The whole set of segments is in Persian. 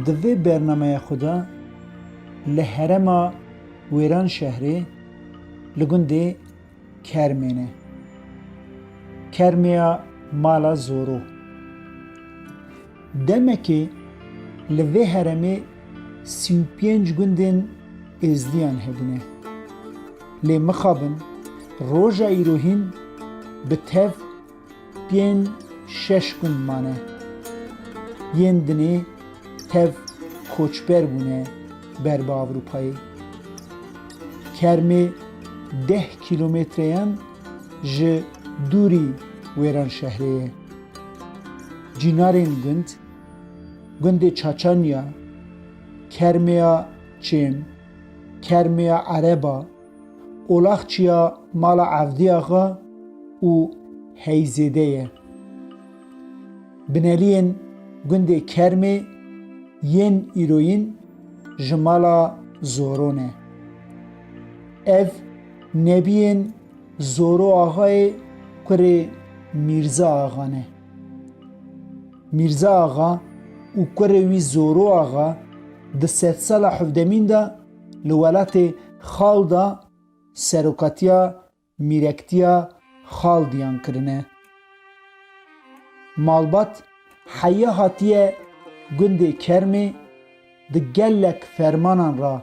دوی برنامه خدا لحرما ویران شهری لگنده کرمینه کرمیا مالا زورو دمکی لوی هرمی 35 گندن ازدیان هبونه لی مخابن روژا ایروهین به تف 5-6 گند مانه یندنی تف کوچبر بونه بر با اروپایی کرمی 10 کیلومتریان ج دوری ویران شهریه جینارین گند چاچانیا کرمیا چیم کرمیا عربا اولاخچیا مالا عفدی آقا و هیزیده بنالین گند کرمی ین ایروین جمالا زورونه اف نبیین زورو آقای کره میرزا آقانه میرزا آقا و کره وی زورو آقا ده 3 سال حفدمین دا لولات خال دا سروکاتیا میرکتیا خال دیان کرنه مالبات حیا هاتیه گند کرمی ده گلک فرمانان را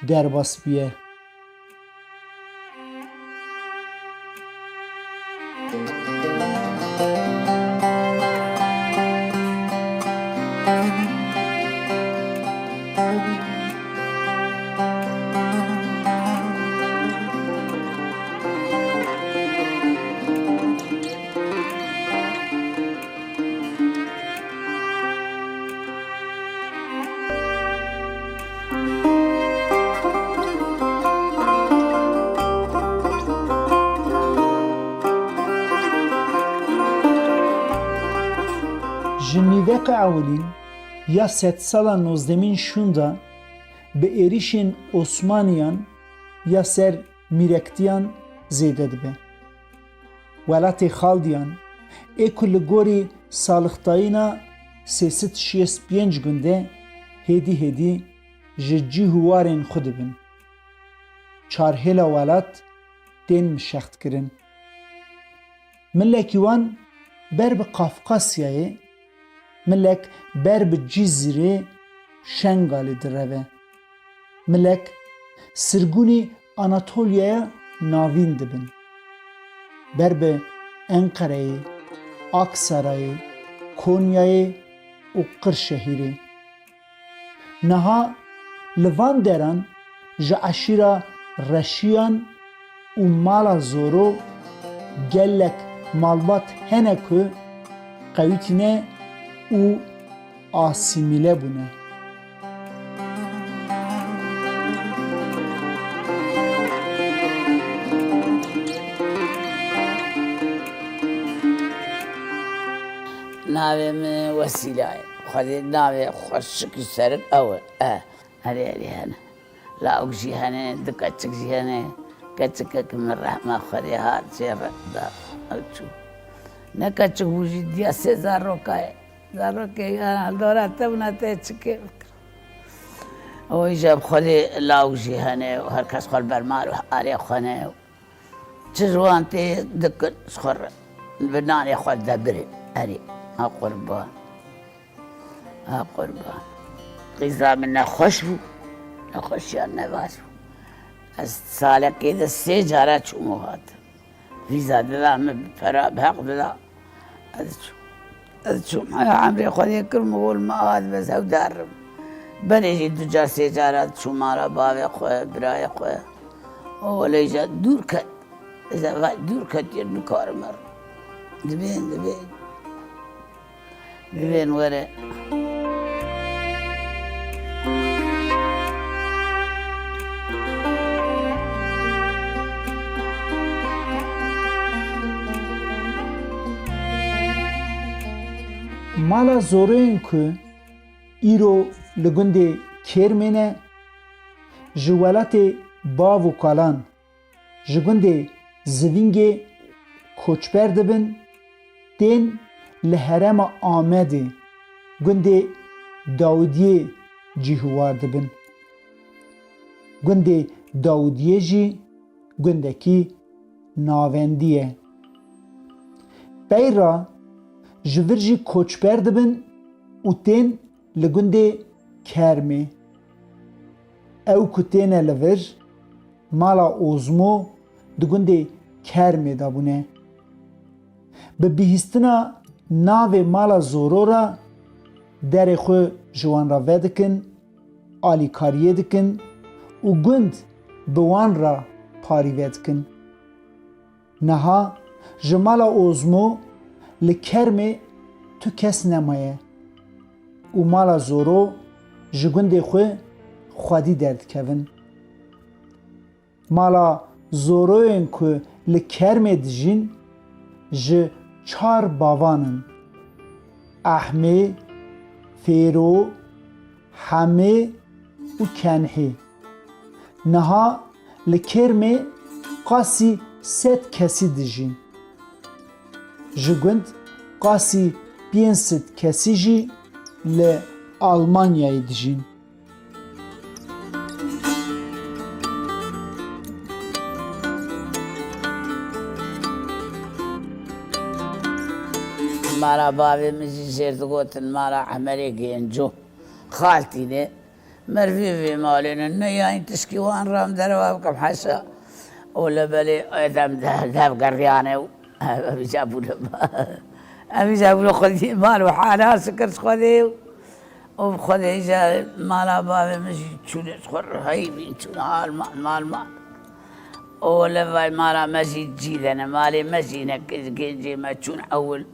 درباس بیه جنیوک اولین یا 100 سال 19 شوندا به ایریشین عثمانیان یا سر میرکتیان زیده دبه ولات خالدیان اکل گوری سالختایینا 365 گنده هدی ججی هوارین خود بن چارهلا ولات دین مشخت کرن ملکیوان بر به قفقاسیای ملک بر به جزیره شنگالی دروه ملک سرگونی آناتولیای ناوین دبن بر به انقره آکسارای کونیای و قرشهیری نها لوان دران جا عشیرا رشیان و مالا زورو گلک مالبات هنکو قویتینه او آسیمیله بونه ناوی من وسیله خودی ناوی خوشکی سرک اوه هری هنه لاوک جی هنه دکچک جی هنه کچک کم رحمه خودی هات چه دا اوچو نه کچک بوجی دیا 3000 روکای زارو که دورا تب نته چکه و ایجاب خودی لاوجی هنه و هر کس خال برمار و آری خانه چزوان تی دکن سخور بنانی خود دبری آری قربان غذا من نخوش بو نخوشیان نواز بو از ساله که ده 3 جاره چومو هات ویزا دادم فرا بحق دادم از چوم عمری خودی کرم بول ما آد بس او دارم بنیجی 2 جار 3 جاره چومارا باوی خواه برای خواه اولی جا دور کد دور کد یر نکار مر دبین وره مالا زورین که ایرو لگنده کرمینه جوالات باو و کالان جگنده زوینگه کوچبر دبن دین لحرم آمده گنده داودیه جیهوار دبن. گنده داودیه جی گندکی ناوندیه. بیرا جور جی کوچبر دبن و تین لگنده کرمه. او کتین لور مالا اوزمو دگنده کرمه دابونه. به بیهستنا ناو مالا زورورا در خو جوان را ودکن، آلی کاریه دکن و گند بوان را پاری ودکن. نها جمالا اوزمو لکرمه تو کس نمایه و مالا زورو جگند خو خودی درد کون. مالا زوروین که لکرمه دجین ج 4 باوانن: احمه، فیرو، حمه و کنحه. نها لکرمه قاسی 100 کسی دجین. جگند قاسی 500 کسی جی لآلمانیای دجین. مارا بابی مجی زرد گوتن مارا عمری گینجو خالتی ده مروی وی مالین نه یا این تشکیوان رام در واب کم حسا اولا بلی ایدم دب گریانه و امی جابولو خودی مال و حالا سکرس خودی و خودی جا مارا بابی مجی چونش خور هایی بین چون حال مال اولا بای مارا مجید جیدن مالی مجینه گنجی ما چون اول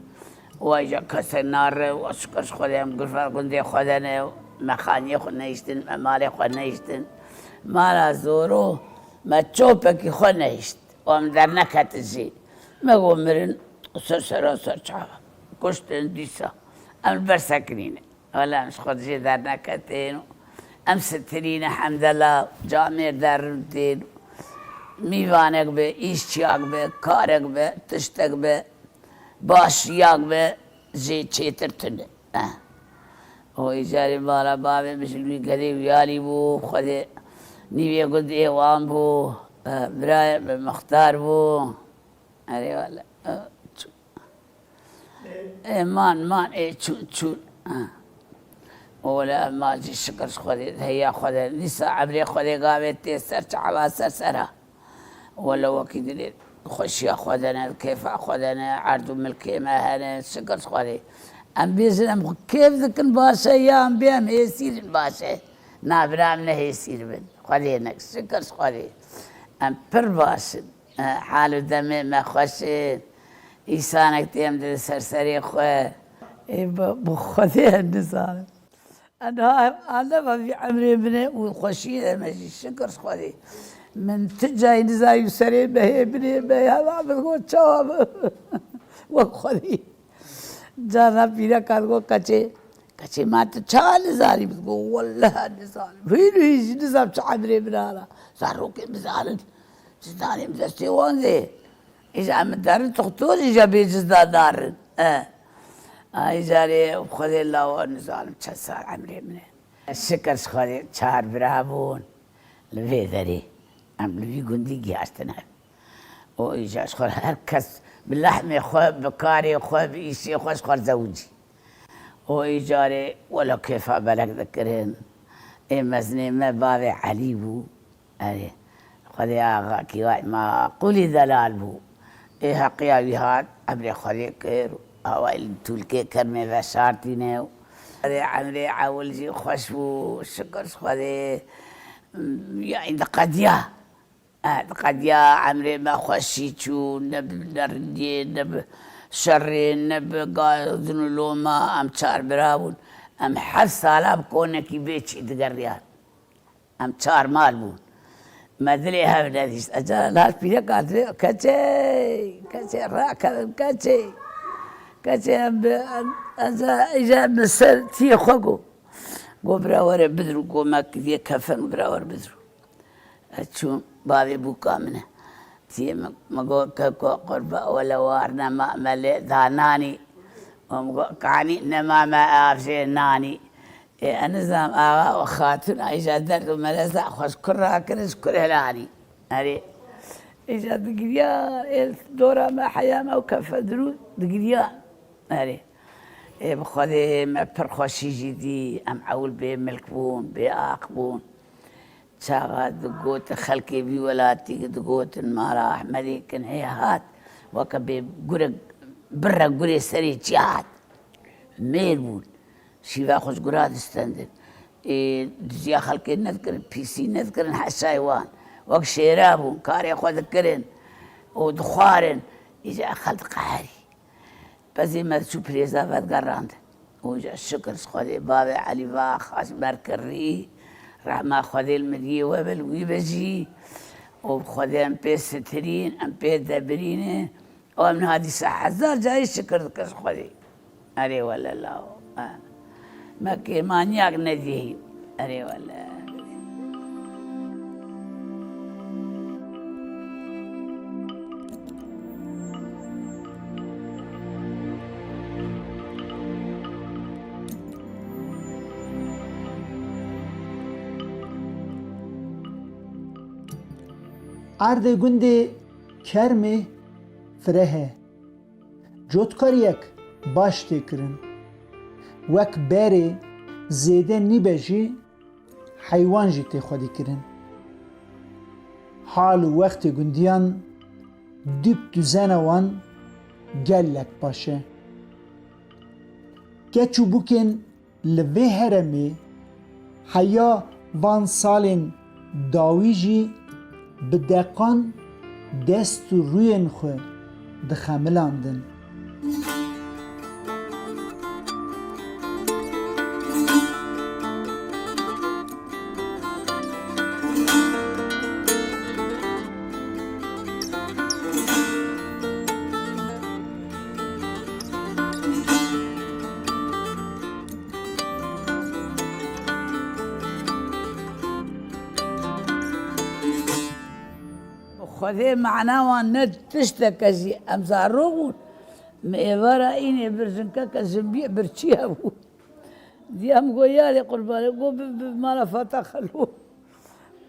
واجا کسر نار و اشکرش خودم گرفت گنده خودنه و مخانی خود نیستن مالی خود نیستن مالا زورو ما چوپکی خود نیست و هم در نکت زی مگو مرن سر چاوا کشتن دیسا ام برسکنینه ولی امش خود زی در نکتین ام سترین حمدالله جامعه در رمتین میوانک به ایشچیاک به کارک به تشتک به باش یاق به زی چیتر تنه او ایجاری مالا بابی بشلوی گدی ویالی بو خود نیوی گد ایوان بو برای مختار بو اره والا مان ای چون اولا ماجی شکرش خودی هیا خودی نیسا عبری خودی قابل تی سر چعبا سرها ولا وكيد خوشيا خدنا كيف خدنا عرض ملكي ما هنا شكر خدي ام بيزن كيف ذاك باشا يا ام بيام يسير باشا نابرام نه يسير بن خدي نك شكر خدي ام پر باش حال دم ما خوش انسانك تيم دل سرسري خو بخدي النزال انا في عمري بني وخشي ماشي شكر خدي من تجاي نزاي سري به ابني به ما بقول شواب وخذي جانا بيرا كارغو كچه ما تشال زاري بقول والله نزال وين نزاب شعبري بنالا صاروك بزالن جداني مدرسي وانزي اذا مدار تخطور اذا بيجزدا دار اي جاري خذي الله ونزال صار عمري منه الشكر خذي شهر برابون لفيدري ام لوی گندی گیاستنه او ایجاش خور هر کس باللحم خواب بکاری خواب ایسی خوش خور زوجی او ایجاره ولا کیف بلک ذکرین ای مزنی ما باب علی بو اره خودی آقا کیوای ما قولی دلال بو ای حقیاوی هات عمری خودی کر اوائل طولکه کرمه و شارتینه عمری عول جی خوش بو شکرش خودی يعني قديا قديا عمري ما خشيتشو نب نردي نب شري نب قاذن لوما ام چار براون ام هر سالا بكونك بيتشي دقريان ام چار مال بون مدري هم نديس اجا ناس بيرا قادري كچي راكا كچي اجا مسل تي خوكو قو براور بدرو قو ما كذي كفن براور بدرو اتشون بابي بوكا منه تي ما قو كو قربا ولا وارنا ما ملي داناني ومقو كاني نما ما افشي ناني نظام آقا و خاتون ایجا درد و مرزا خوش کرا کرش کره لانی آره ایجا دگریا دورا ما حیام و کف درود دگریا آره بخود ما پرخوشی جدی ام عول به ملک بون به آق بون چاقا دقوت خلقی بی ولاتی دقوت مارا احمدی کن هی هات وکا به گره برا گره سری چی هات میل بون شیوا خوش گراد استندن دزیا خلقی ندکرن پیسی ندکرن حشایوان وک شیرابون کاری خود کرن و دخوارن ایجا خلق قهری بزی مد چو پریزا بدگرند اوجا شکر خودی باب علی با خاص برکری رحمه خودی المدیه و بلوی بجی و خودی ام پی سترین ام پی دبرینه و من هادی 1000 جای شکر دکش خودی اره والا الله ما که مانیاک ندیهی اره والا ارد گند کرم فره جوتکاریک باش تکرن وک بره زیده نیبجی حیوان جی تی خودی کرن حال وقت گندیان دیب دوزن وان گلک باشه گچو بکن لوی هرمی حیا وان سالین داوی جی بدقان دست و روین خو دخملاندن خودی معناوان ند تشتکشی امزارو بود میوارا اینه برزنکا که زنبیه برچیه بود دیام گویالی قربانی گو مالا فتا خلو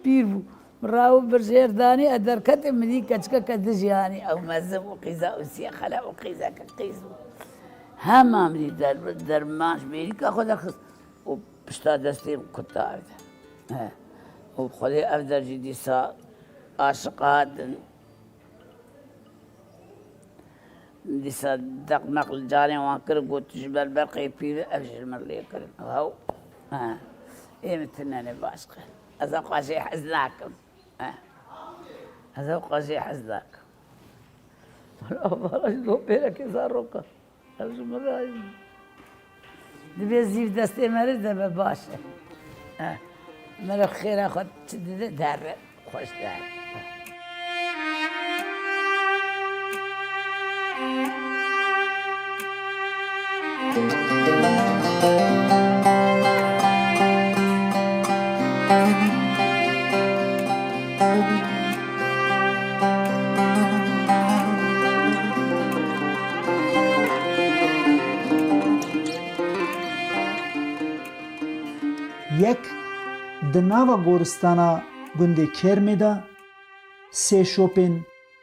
پیر بود راو برزیردانی ادرکت مدی کچکا کدجیانی او مزم و قیزا و سیا خلا و قیزا که قیز بود همه مدی در ماش بیری که خود خست و پشتا دستی کتا آفده و خودی افدر جدی سا عاشقات دیسا دق مقل جاري وانكر قلت جبل برقي في أبشر مرلي كرن وهو مثلنا باشقة أذوق شيء حزناكم أذوق شيء حزناكم والله لو بينك يزاروك أبشر مرلي دبي زيف دستي مريض دبي باشا مرة خير أخذ دار خوش دار یک دناوا گورستانا گنده کرمی دا سه شوپن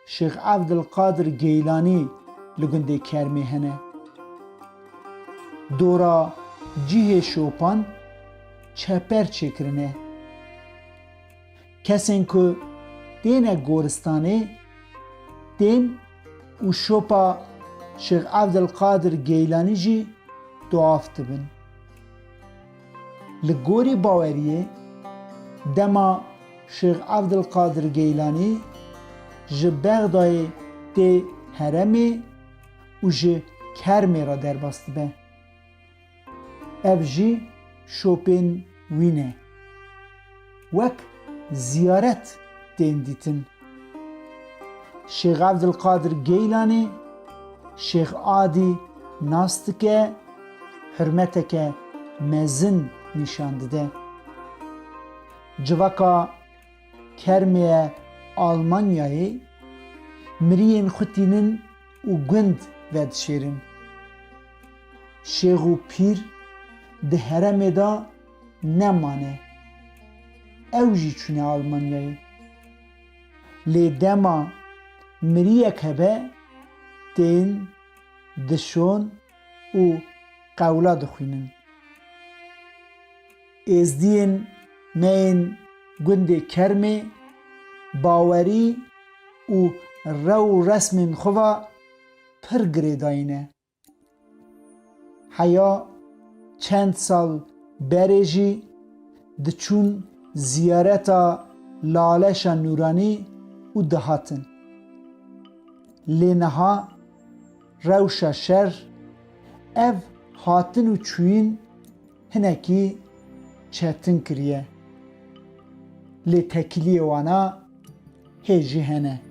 شیخ عبدالقادر گیلانی لگنده کرمی هنه دورا جیه شوپان چپر چکرنه کسین که دینه گورستانه دین و شوپا شیخ عبدالقادر گیلانی جی دوافت بن لگوری باوریه دما شیخ عبدالقادر گیلانی جه بغدای ده هرمی و جه کرمی را در باست به اف جی شوپین وینه وک زیارت دین دیتن شیخ عبدالقادر گیلانی شیخ عادی ناستکه حرمتکه مزن نشان داده جواکا کرمیه آلمانیایی مرین خوتینن و گند ود شیرن شیخ و پیر ده هرم دا nemane. Ew jî çûne Almanyayê. Lê dema miriyek hebe tên dişon û qewla dixwînin. Êzdiyên me yên gundê Kermê bawerî û rew û resmên xwe ve pir girêdayîne. Heya çend sal berê jî diçûn ziyareta laleşa nûranî û dihatin. Lê niha rewşa şer ev hatin û çûyîn hinekî çetin kiriye. Lê tekiliyê wana hê jî hene.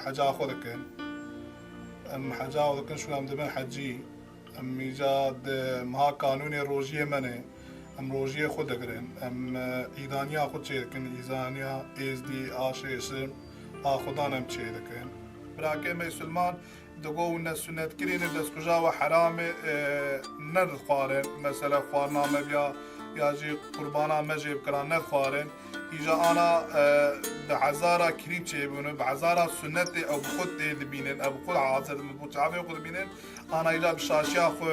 حجا خودكن حجا خودكن شو عم دبن حجي ایجاد مها قانون روژیه منه روژیه خود دگرن ایدانیا خود چه دکن ایدانیا ازدی آشیشم آخودانم چه دکن براکه مسلمان دگو و سنت کرین دست کجا و حرام ند خوارن مثلا خوارنامه بیا یا جی قربانا مجیب کران ند خوارن ایجا آنا بعزارا کریب چه بینن بعزارا سنت او بخود دبینن او بخود عاصر مبوچافه خود بینن آنا ایجا بشاشیا خو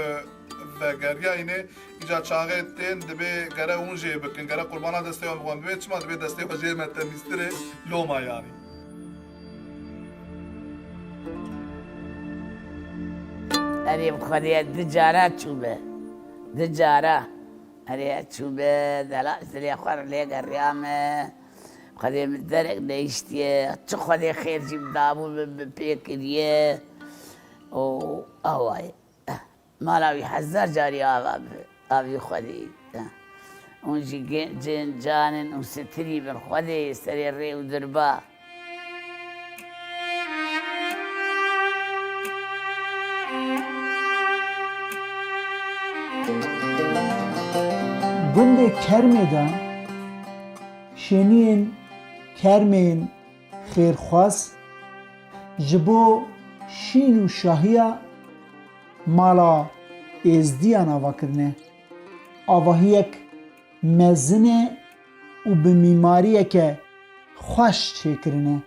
و گریا اینه ایجا چاغه تن دبی گره اونجه بکن گره قربانا دسته و مقام بیت شما دبی دسته و جه متمیستره لوما یعنی اری بخوری دجاره چوبه دجاره اری چوبه دلاسری خور لیگر ریامه خودی مدرک نیستیه چه خودی خیر جیب دابون بپیکریه و آوای مالاوی هزار جاری آوی خودی اون جن جانن اون ستری بر خودی سری ری و دربا Gundê Kermê de şeniyên Kermên xêrxwaz ji bo şîn û şahiya mala êzdiyan avakirine. Avahiyek mezin e û bi mîmariyeke xweş çêkirine.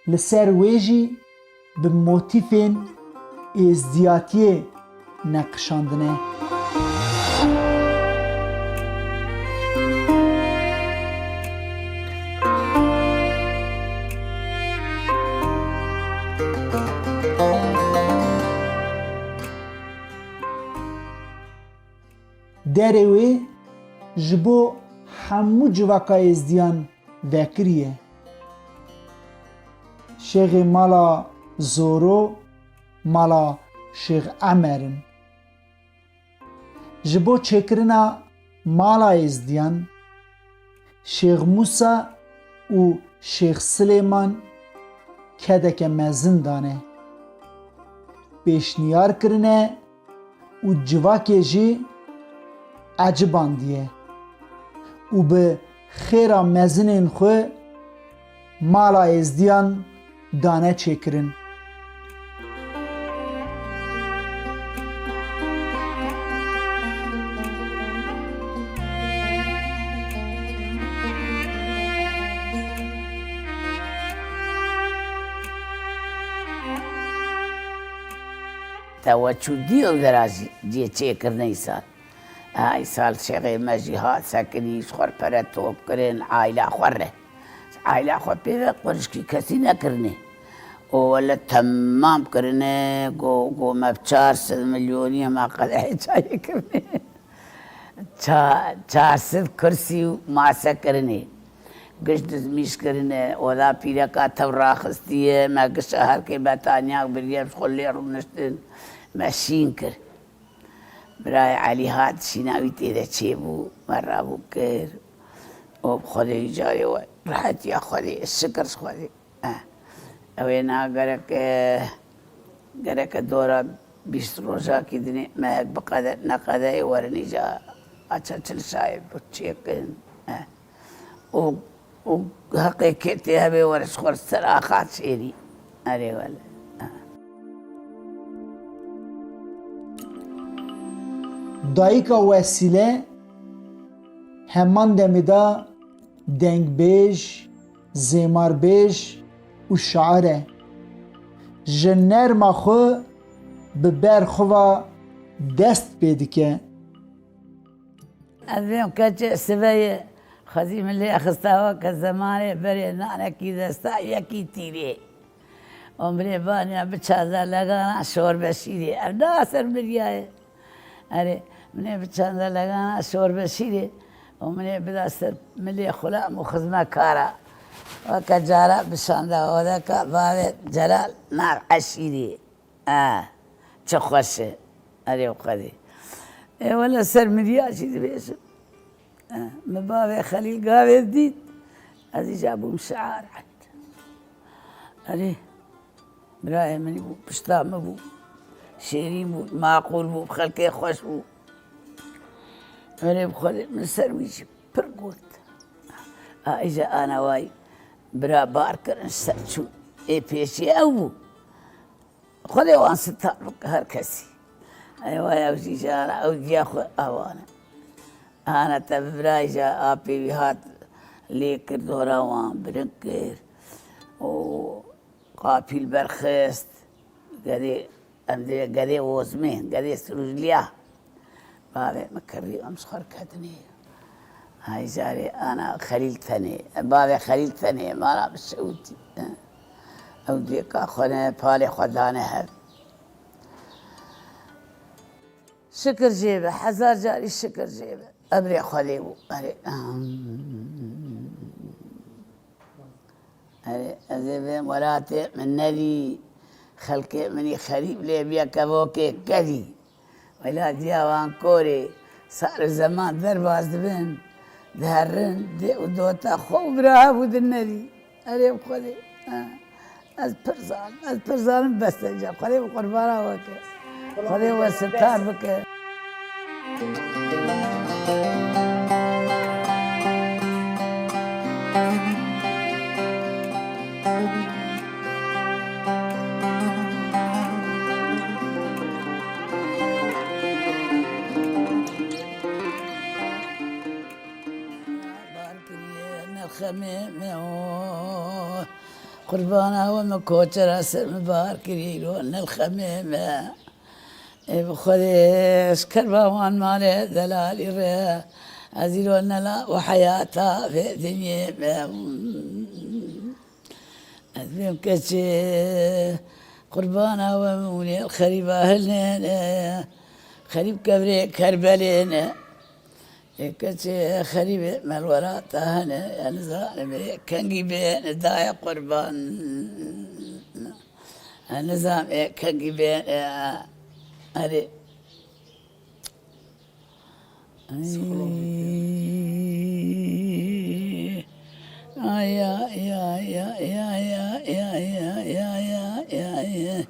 Li ser wê jî bi motîfên êzdiyatiyê neqişandine. Derê wê ji bo hemû civaka êzdiyan vekiriye. Şêxê mala Zoro mala Şêx Emer'in. Ji bo çêkirina mala êzdiyan Şêx Musa û Şêx Silêman kedeke mezin dane. Pêşniyar kirine û civakê jî ecibandiye û bi xêra mezinên xwe mala êzdiyan dane çêkirin. توا چودی و درازی جیه چێکردنەی سال ئای ساڵ شێخێ مەژی هات سەکنیش خۆر پەرە تۆپ کردن ئایلا خۆڕێ ئایلا خۆ پێوە قورشکی کەسی نەکردنێ ئەوە لە تەمام کردنێ گۆمە 400 ملیۆنی هەما قەدەحی چایەکردنێ 400 کورسی و ماسەکردنێ گشت میشکردنێ ئۆدا پیرەکە تەو ڕاخستیە مە گشتە هەرکەی بەتانیاک بریێ خۆ لێ ڕوونشتن مەشین کرد برای علی هات شیناوی تێدە چێ بوو مەڕابوو کرد ئەو خۆدەی جارێەوە ڕەحەتیە خۆدێ شکرش خۆدێ ئەوێ نا گەرەکە دۆرە 20 روزا كدني ما بقدر نقدر ورني جا أشتل شايب وتشيكن وحقيقتي هبي ورش خور سراخات شيري أري ولا دایکا وسیله همان دمیدا دنگ بیش زیمار بیش و شعره جنر ما خو ببر خوا دست پیدکه اليوم كاتش سبايا خزيم اللي أخذتها كزمان بري نانا كي دستا يكي تيري عمري بانيا بتشادا لغانا شور بشيري أبدا أسر برياي أري مني بتشادا لغانا شور بشيري ومني بدا سر ملي خلا مخزنا كارا وكجارا بشاندا وذاك باب جلال نار عشيري تخوش أري وقدي ولا سر مدياشي بيش مبابي خليل قاوي جديد هذي جابوا مشعار حتى أري براي مني بو بشطام بو شيرين بو معقول بو بخلقي خوش بو أري بخلي من سرويش برقوت إجا أنا واي برا باركر نسرشو إي بيشي أو خلي وان ستار هركسي أيوة يا وجي جارة أو جاخو أوانا أنا تبراي جا أبي بهات ليكر دورا وان برنكر وقابل برخست قدي أمدي قدي وزمين قدي سروجليا بابي مكري أمسخر كدني هاي جاري أنا خليل ثاني بابي خليل ثاني ما راه بالسعودي أو ديك أخونا بالي خداني هذا شكر جيبه حزار جاري شكر جيبه أبري خليبو أري مراتي من ندي خلقي مني خريب لي بيا كبوكي كدي ولا ديوان كوري صار الزمان درباز دبن دهرن دي ودوتا خوب رهاب الندي أري خلي از پرزان بس جا خلي قربانا وكي خلي وستار بكي الخميمة قربانا ومكوتر أسر مبارك يلون الخميمة بخليش كربوان مالي دلالي ريا أزيلون لا وحياتها في دنيا أذبهم كتشي قربانا ومولي الخريبة هلين خريب كبري كربلين كتشي خريبة مالورا تهنا نزال مري كنجي بين دايا قربان نظام كنجي بين هذه يا